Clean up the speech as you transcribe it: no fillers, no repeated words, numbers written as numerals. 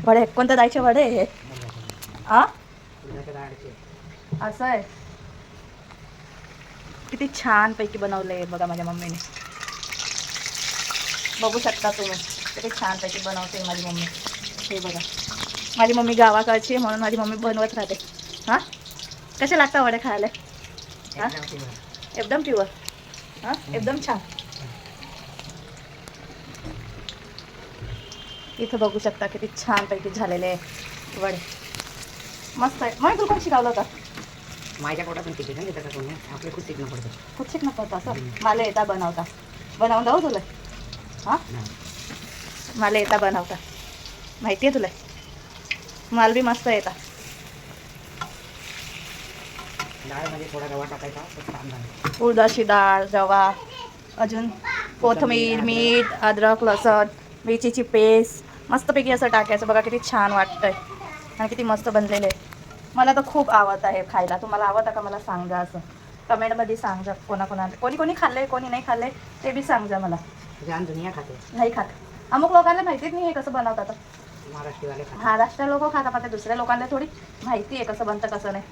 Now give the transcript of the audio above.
वडे कोणत्या डाळीचे वडे हे? आ असं आहे. किती छान पैकी बनवले बघा माझ्या मम्मीने. बघू शकता तुम्ही किती छान पैकी बनवते माझी मम्मी. हे बघा माझी मम्मी गावाकडची आहे म्हणून माझी मम्मी बनवत राहते. हां कसे लागतात वडे खायला? हां एकदम प्युअर. हां एकदम छान. इथं बघू शकता किती छान पैकी झालेले वडे. मस्त आहे. मग तू कोण शिकवलं होतं? माझ्या पोटातून शिकले नाही त्याचा कोणी आपले खूप शिकणं पडतं. खूप शिकणं पडतं असं. मला येता बनवता. बनवून जाऊ तुला? हां मला येता बनवता माहिती आहे तुला? मला बी मस्त येता. डाळमध्ये थोडा रवा टाकायचा तर छान झालं. उडदाची डाळ, रवा, अजून कोथिंबीर, मीठ, अद्रक, लसण, मिरचीची पेस्ट मस्तपैकी असं टाकायचं. बघा किती छान वाटतंय आणि किती मस्त बनलेलं आहे. मला तर खूप आवडतं आहे खायला. तुम्हाला आवडतं का मला सांगा. असं कमेंटमध्ये सांगा कोणाकोणाला. कोणी कोणी खाल्ले कोणी नाही खाल्ले ते बी सांगा मला. जान दुनिया खाते. नाही खात. अमुक लोकांना माहितीच नाही हे कसं बनवतात. महाराष्ट्रीवाले खाते. महाराष्ट्र लोक खातात पण ते दुसऱ्या लोकांना थोडी माहिती आहे कसं बनतं कसं नाही.